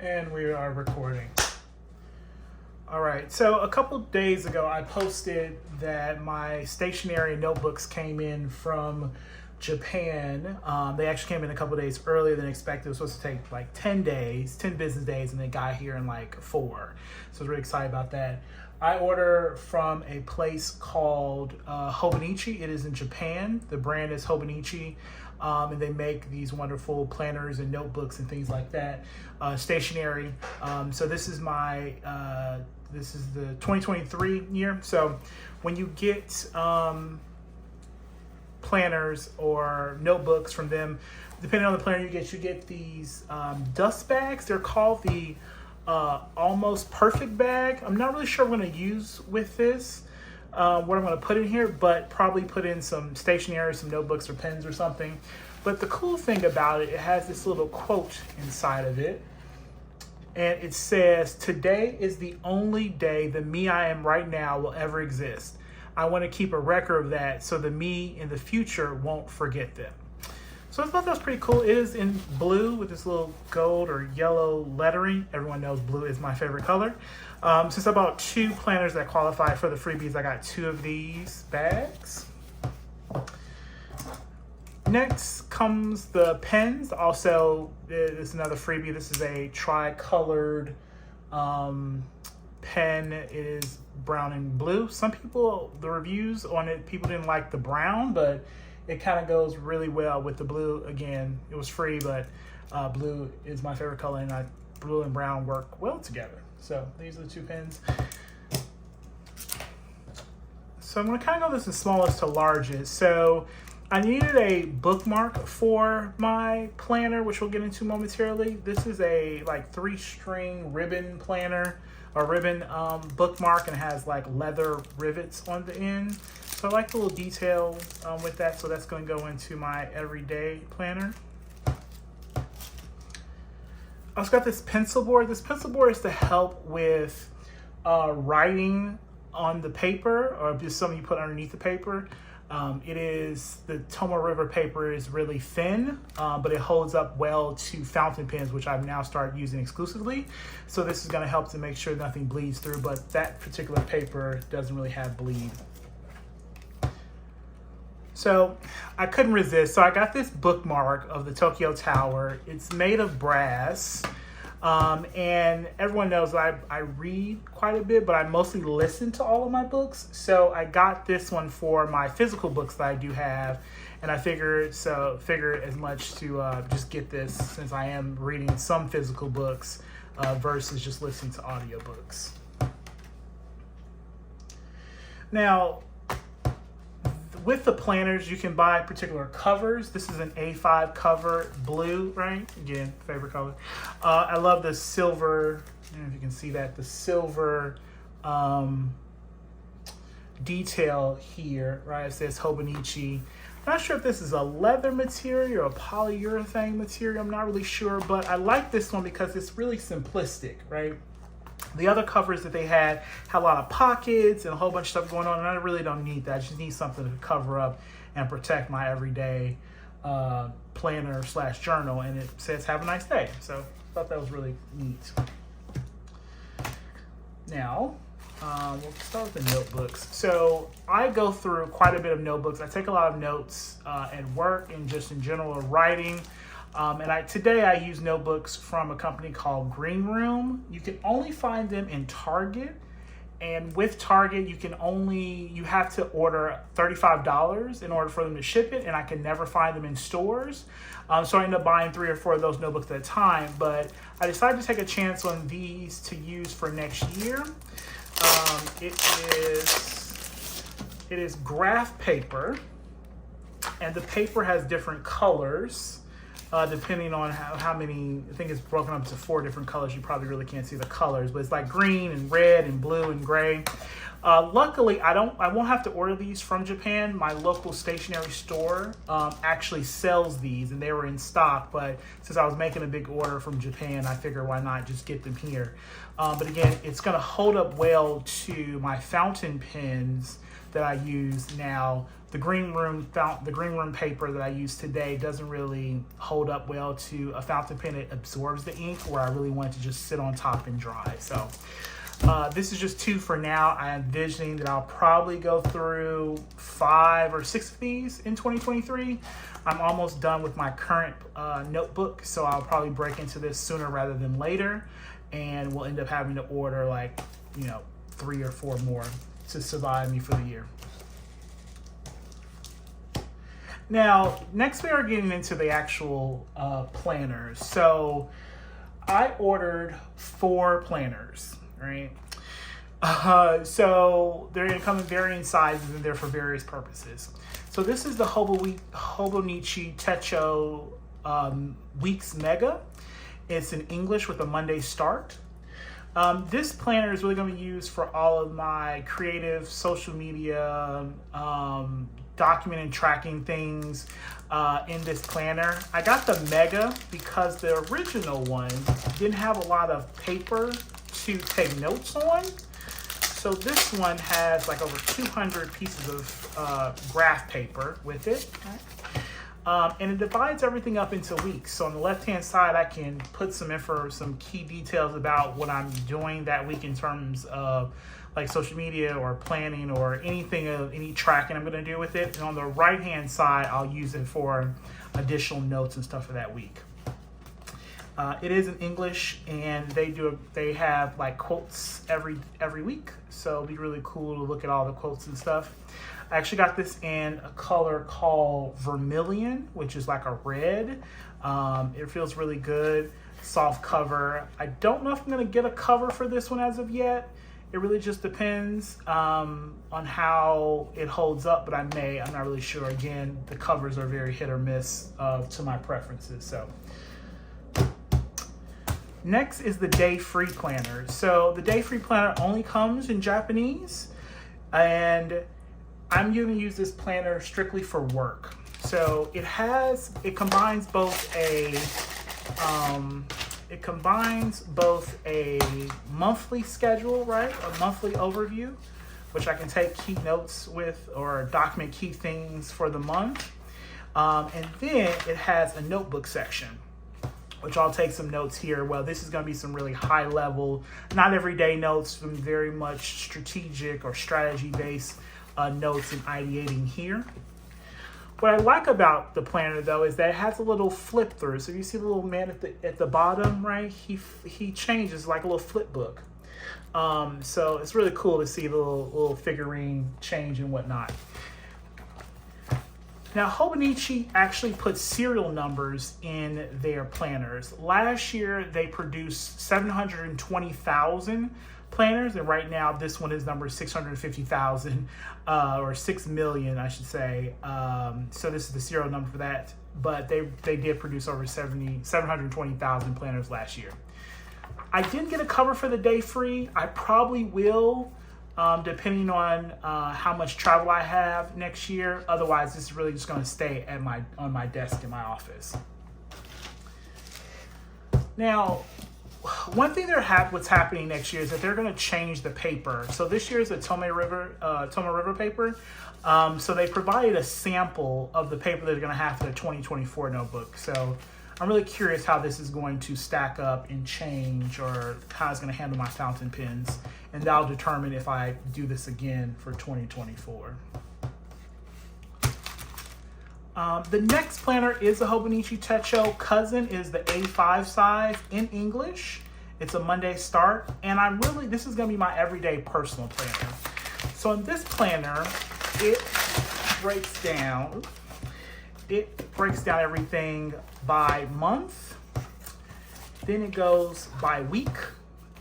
And we are recording. All right, so a couple days ago, I posted that my stationery notebooks came in from Japan. They actually came in a couple days earlier than expected. It was supposed to take like 10 days, 10 business days, and they got here in like 4. So I was really excited about that. I order from a place called Hobonichi. It is in Japan. The brand is Hobonichi. And they make these wonderful planners and notebooks and things like that, stationery. So this is my, this is the 2023 year. So when you get planners or notebooks from them, depending on the planner you get these dust bags. They're called the Almost Perfect bag. I'm not really sure what I'm going to use with this. What I'm going to put in here, but probably put in some stationery, some notebooks or pens or something. But the cool thing about it, it has this little quote inside of it. And it says, "Today is the only day the me I am right now will ever exist. I want to keep a record of that so the me in the future won't forget them." So I thought that was pretty cool. It is in blue with this little gold or yellow lettering. Everyone knows blue is my favorite color. Since I bought 2 planners that qualify for the freebies, I got 2 of these bags. Next comes the pens. Also, this is another freebie. This is a tri-colored pen. It is brown and blue. Some people, the reviews on it, people didn't like the brown, but it kind of goes really well with the blue. Again, it was free, but blue is my favorite color, and blue and brown work well together. So these are the 2 pens. So I'm going to kind of go this in smallest to largest. So I needed a bookmark for my planner, which we'll get into momentarily. This is a like 3-string ribbon planner or ribbon bookmark, and it has like leather rivets on the end. So I like the little detail with that. So that's going to go into my everyday planner. I also got this pencil board. This pencil board is to help with writing on the paper, or just something you put underneath the paper. The Tomoe River paper is really thin, but it holds up well to fountain pens, which I've now started using exclusively. So this is going to help to make sure nothing bleeds through, but that particular paper doesn't really have bleed. So I couldn't resist. So I got this bookmark of the Tokyo Tower. It's made of brass. And everyone knows I read quite a bit, but I mostly listen to all of my books. So I got this one for my physical books that I do have. And I figured as much to just get this, since I am reading some physical books versus just listening to audiobooks. Now, with the planners, you can buy particular covers. This is an A5 cover, blue, right? Again, favorite color. I love the silver, I don't know if you can see that, the silver detail here, right? It says Hobonichi. I'm not sure if this is a leather material or a polyurethane material. I'm not really sure, but I like this one because it's really simplistic, right? The other covers that they had a lot of pockets and a whole bunch of stuff going on, and I really don't need that. I just need something to cover up and protect my everyday planner / journal, and it says "Have a nice day." So I thought that was really neat. Now, we'll start with the notebooks. So I go through quite a bit of notebooks. I take a lot of notes at work and just in general writing. Today I use notebooks from a company called Green Room. You can only find them in Target, and with Target you have to order $35 in order for them to ship it, and I can never find them in stores. So I end up buying 3 or 4 of those notebooks at a time, but I decided to take a chance on these to use for next year. It is graph paper, and the paper has different colors. Depending on how many, I think it's broken up to 4 different colors. You probably really can't see the colors, but it's like green and red and blue and gray. Luckily, I won't have to order these from Japan. My local stationery store actually sells these, and they were in stock. But since I was making a big order from Japan, I figured why not just get them here. But again, it's going to hold up well to my fountain pens that I use now. The green room paper that I use today doesn't really hold up well to a fountain pen. It absorbs the ink, where I really want it to just sit on top and dry. So this is just 2 for now. I'm envisioning that I'll probably go through 5 or 6 of these in 2023. I'm almost done with my current notebook, so I'll probably break into this sooner rather than later, and we'll end up having to order like 3 or 4 more to survive me for the year. Now, next we are getting into the actual planners. So I ordered 4 planners, right? So they're going to come in varying sizes, and they're for various purposes. So this is the Hobonichi Techo Weeks Mega. It's in English with a Monday start. This planner is really going to be used for all of my creative social media, document and tracking things in this planner. I got the Mega because the original one didn't have a lot of paper to take notes on. So this one has like over 200 pieces of graph paper with it. And it divides everything up into weeks. So on the left-hand side, I can put some key details about what I'm doing that week in terms of like social media or planning or anything of any tracking I'm going to do with it. And on the right-hand side, I'll use it for additional notes and stuff for that week. It is in English, and they have like quotes every week. So it'll be really cool to look at all the quotes and stuff. I actually got this in a color called Vermilion, which is like a red. It feels really good, soft cover. I don't know if I'm gonna get a cover for this one as of yet. It really just depends on how it holds up, but I may. I'm not really sure. Again, the covers are very hit or miss to my preferences. So next is the Day Free Planner. So the Day Free Planner only comes in Japanese, and I'm going to use this planner strictly for work. So it combines both a monthly schedule, right? A monthly overview, which I can take key notes with or document key things for the month. And then it has a notebook section, which I'll take some notes here. Well, this is going to be some really high level, not everyday notes, some very much strategic or strategy based notes and ideating here. What I like about the planner though is that it has a little flip through. So you see the little man at the bottom, right? He changes like a little flip book. So it's really cool to see the little figurine change and whatnot. Now, Hobonichi actually puts serial numbers in their planners. Last year, they produced 720,000 planners, and right now, this one is number 650,000, or 6 million, I should say. So this is the serial number for that, but they did produce over 720,000 planners last year. I didn't get a cover for the Day Free. I probably will, depending on how much travel I have next year. Otherwise, this is really just going to stay on my desk in my office. Now, one thing what's happening next year is that they're going to change the paper. So this year is a Tome River paper. So they provided a sample of the paper they're going to have for the 2024 notebook. So I'm really curious how this is going to stack up and change, or how it's going to handle my fountain pens. And that'll determine if I do this again for 2024. The next planner is the Hobonichi Techo. Cousin is the A5 size in English. It's a Monday start. And this is going to be my everyday personal planner. So in this planner, it breaks down everything by month. Then it goes by week.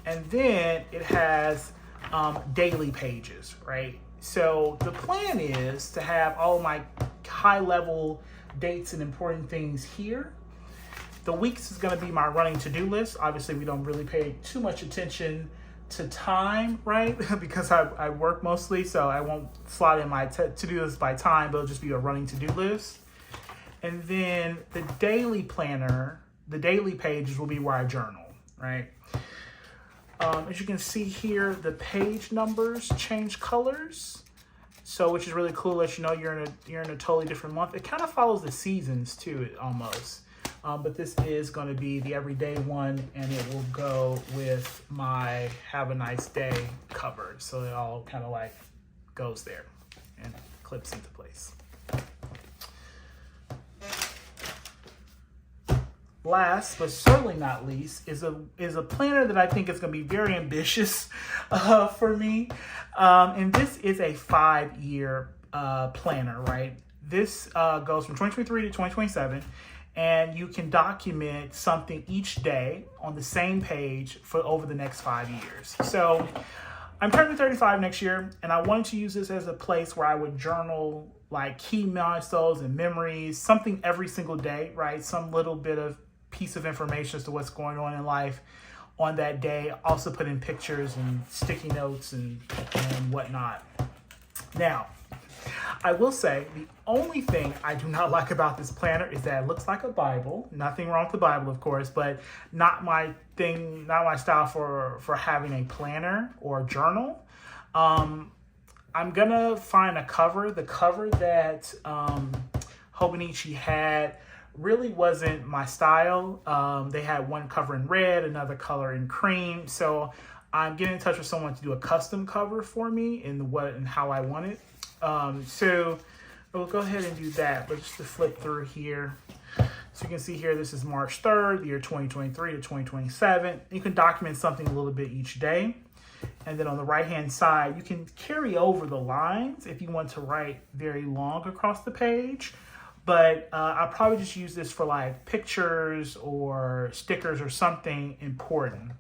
And then it has daily pages, right? So the plan is to have all my high-level dates and important things here. The weeks is going to be my running to-do list. Obviously, we don't really pay too much attention to time, right? Because I work mostly, so I won't slot in my to-do list by time, but it'll just be a running to-do list. And then the daily planner, the daily pages will be where I journal, right? As you can see here, the page numbers change colors. So, which is really cool, lets you know you're in a totally different month. It kind of follows the seasons too, almost. But this is going to be the everyday one, and it will go with my Have a Nice Day cover. So it all kind of like goes there and clips into place. Last, but certainly not least, is a planner that I think is going to be very ambitious for me. And this is a 5-year planner, right? This goes from 2023 to 2027. And you can document something each day on the same page for over the next 5 years. So I'm turning 35 next year, and I wanted to use this as a place where I would journal like key milestones and memories, something every single day, right? Some little bit of piece of information as to what's going on in life on that day. Also put in pictures and sticky notes and whatnot. Now, I will say the only thing I do not like about this planner is that it looks like a Bible. Nothing wrong with the Bible, of course, but not my thing, not my style for having a planner or a journal. I'm gonna find a cover. The cover that Hobonichi had really wasn't my style. They had one cover in red, another color in cream. So I'm getting in touch with someone to do a custom cover for me in what and how I want it. So we'll go ahead and do that, but just to flip through here. So you can see here, this is March 3rd, the year 2023 to 2027. You can document something a little bit each day. And then on the right-hand side, you can carry over the lines if you want to write very long across the page. But I'll probably just use this for like pictures or stickers or something important.